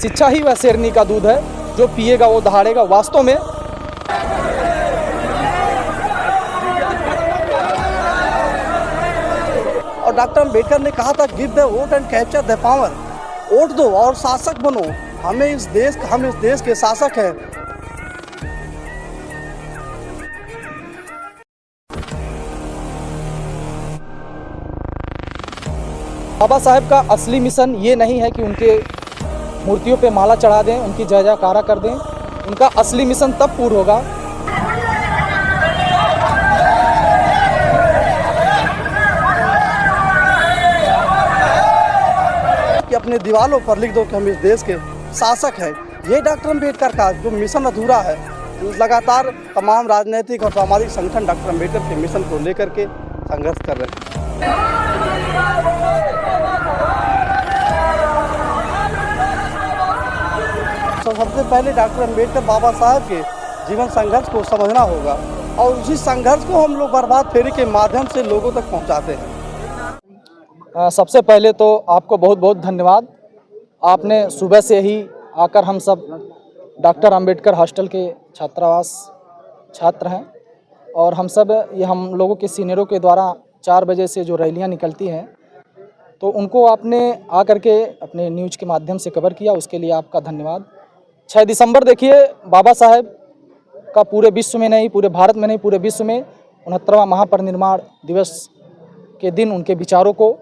शिक्षा ही वह शेरनी का दूध है, जो पिएगा वो दहाड़ेगा। वास्तव में और डॉक्टर अम्बेडकर ने कहा था, give the vote and capture the power. Vote दो और शासक बनो। हम इस देश के शासक हैं। बाबा साहेब का असली मिशन ये नहीं है कि उनके मूर्तियों पे माला चढ़ा दें, उनकी जय जयकारा कर दें। उनका असली मिशन तब पूर्ण होगा कि अपने दीवारों पर लिख दो कि हम इस देश के शासक हैं। ये डॉक्टर अम्बेडकर का जो मिशन अधूरा है, लगातार तमाम राजनीतिक और सामाजिक संगठन डॉक्टर अम्बेडकर के मिशन को लेकर के संघर्ष कर रहे हैं। तो सबसे पहले डॉक्टर अम्बेडकर बाबा साहब के जीवन संघर्ष को समझना होगा और उसी संघर्ष को हम लोग प्रभात फेरी के माध्यम से लोगों तक पहुंचाते हैं। सबसे पहले तो आपको बहुत बहुत धन्यवाद। आपने सुबह से ही आकर, हम सब डॉक्टर अम्बेडकर हॉस्टल के छात्रावास छात्र हैं और हम लोगों के सीनियरों के द्वारा 4 बजे से जो रैलियां निकलती हैं, तो उनको आपने आकर के अपने न्यूज़ के माध्यम से कवर किया, उसके लिए आपका धन्यवाद। 6 दिसंबर देखिए, बाबा साहेब का पूरे विश्व में नहीं, पूरे भारत में नहीं, पूरे विश्व में 69वां महापरिनिर्वाण दिवस के दिन उनके विचारों को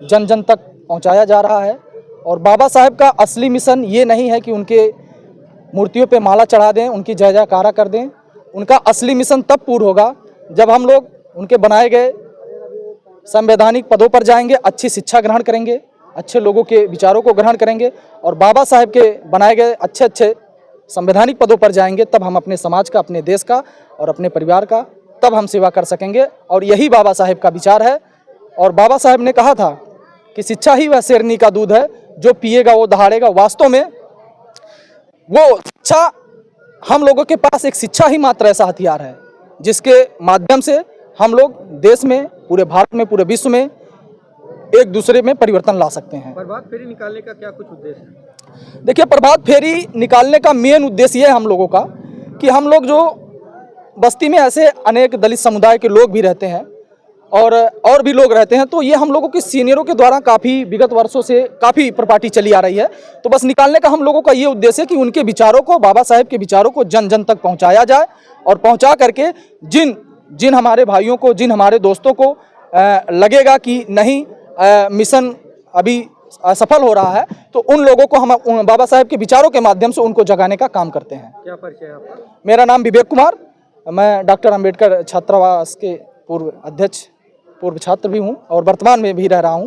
जन जन तक पहुंचाया जा रहा है। और बाबा साहेब का असली मिशन ये नहीं है कि उनके मूर्तियों पे माला चढ़ा दें, उनकी जय जयकारा कर दें। उनका असली मिशन तब पूर्ण होगा जब हम लोग उनके बनाए गए संवैधानिक पदों पर जाएंगे, अच्छी शिक्षा ग्रहण करेंगे, अच्छे लोगों के विचारों को ग्रहण करेंगे और बाबा साहेब के बनाए गए अच्छे अच्छे संवैधानिक पदों पर जाएंगे। तब हम अपने समाज का, अपने देश का और अपने परिवार का तब हम सेवा कर सकेंगे। और यही बाबा साहेब का विचार है। और बाबा साहेब ने कहा था कि शिक्षा ही वह शेरनी का दूध है, जो पिएगा वो दहाड़ेगा। वास्तव में वो शिक्षा, हम लोगों के पास एक शिक्षा ही मात्र ऐसा हथियार है जिसके माध्यम से हम लोग देश में, पूरे भारत में, पूरे विश्व में एक दूसरे में परिवर्तन ला सकते हैं। प्रभात फेरी निकालने का क्या कुछ उद्देश्य है? देखिए, प्रभात फेरी निकालने का मेन उद्देश्य ये है हम लोगों का कि हम लोग जो बस्ती में ऐसे अनेक दलित समुदाय के लोग भी रहते हैं और भी लोग रहते हैं, तो ये हम लोगों के सीनियरों के द्वारा काफ़ी विगत वर्षों से काफ़ी प्रॉपर्टी चली आ रही है। तो बस निकालने का हम लोगों का ये उद्देश्य है कि उनके विचारों को, बाबा साहेब के विचारों को जन जन तक पहुँचाया जाए और पहुँचा करके जिन हमारे भाइयों को, जिन हमारे दोस्तों को लगेगा कि नहीं मिशन अभी असफल हो रहा है, तो उन लोगों को हम बाबा साहेब के विचारों के माध्यम से उनको जगाने का काम करते हैं। क्या परिचय है आपका? मेरा नाम विवेक कुमार, मैं डॉक्टर अम्बेडकर छात्रावास के पूर्व अध्यक्ष, पूर्व छात्र भी हूं और वर्तमान में भी रह रहा हूं।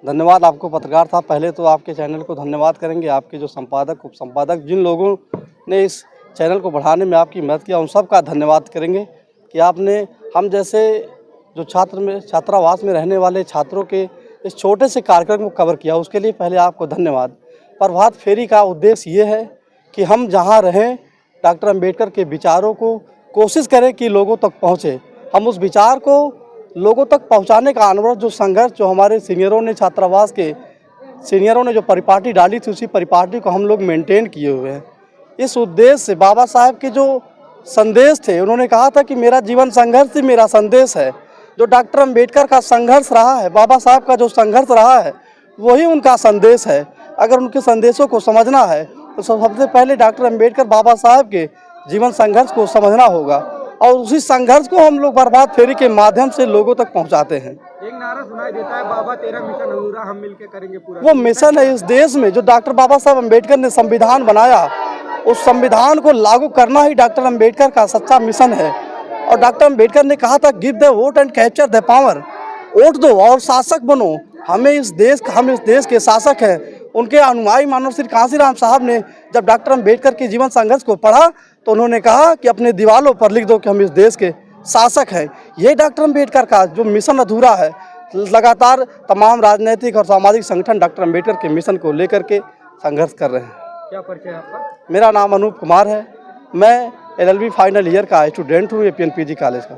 धन्यवाद आपको पत्रकार साहब। पहले तो आपके चैनल को धन्यवाद करेंगे, आपके जो संपादक, उप संपादक, जिन लोगों ने इस चैनल को बढ़ाने में आपकी मदद किया, उन सब का धन्यवाद करेंगे कि आपने हम जैसे जो छात्रावास में रहने वाले छात्रों के इस छोटे से कार्यक्रम को कवर किया, उसके लिए पहले आपको धन्यवाद। प्रभात फेरी का उद्देश्य ये है कि हम जहाँ रहें, डॉक्टर अम्बेडकर के विचारों को कोशिश करें कि लोगों तक पहुँचे। हम उस विचार को लोगों तक पहुँचाने का अनवरत जो संघर्ष, जो हमारे सीनियरों ने, छात्रावास के सीनियरों ने जो परिपाटी डाली थी, उसी परिपाटी को हम लोग मेंटेन किए हुए हैं। इस उद्देश्य से बाबा साहेब के जो संदेश थे, उन्होंने कहा था कि मेरा जीवन संघर्ष ही मेरा संदेश है। जो डॉक्टर अम्बेडकर का संघर्ष रहा है, बाबा साहब का जो संघर्ष रहा है, वही उनका संदेश है। अगर उनके संदेशों को समझना है तो सबसे पहले डॉक्टर अम्बेडकर बाबा साहब के जीवन संघर्ष को समझना होगा और उसी संघर्ष को हम लोग प्रभात फेरी के माध्यम से लोगों तक पहुंचाते हैं। एक नारा सुनाई देता है, बाबा तेरा मिशन अधूरा, हम मिलकर करेंगे पूरा। वो मिशन है इस देश में जो डॉक्टर बाबा साहब अम्बेडकर ने संविधान बनाया, उस संविधान को लागू करना ही डॉक्टर अम्बेडकर का सच्चा मिशन है। और डॉक्टर अम्बेडकर ने कहा था, give the vote and capture the power. Vote दो और शासक बनो। हम इस देश के शासक हैं। उनके अनुयायी मानव श्री कांशीराम साहब ने जब डॉक्टर अम्बेडकर के जीवन संघर्ष को पढ़ा, तो उन्होंने कहा कि अपने दीवारों पर लिख दो कि हम इस देश के शासक हैं। ये डॉक्टर अम्बेडकर का जो मिशन अधूरा है, लगातार तमाम राजनीतिक और सामाजिक संगठन डॉक्टर अम्बेडकर के मिशन को लेकर के संघर्ष कर रहे हैं। क्या परिचय है आपका? मेरा नाम अनूप कुमार है। मैं LLB फाइनल ईयर का स्टूडेंट हूँ, APN PG कॉलेज का।